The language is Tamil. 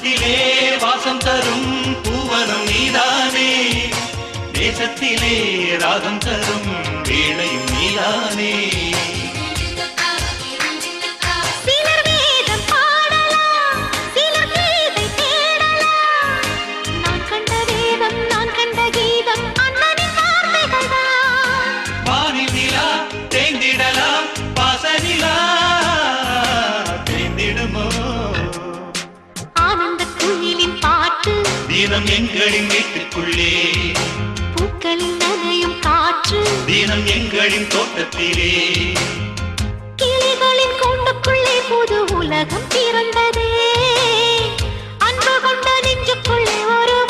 வாசத்திலே வாசம் தரும் பூவனம் நீதானே, தேசத்திலே ராகம் தரும் வேளையும் நீதானே. தினம் எங்களின் வீட்டுக்குள்ளே பூக்களின் நனையும் காற்று, தினம் எங்களின் தோட்டத்திலே கிளிகளின் கூண்டுக்குள்ளே புது உலகம் பிறந்ததே.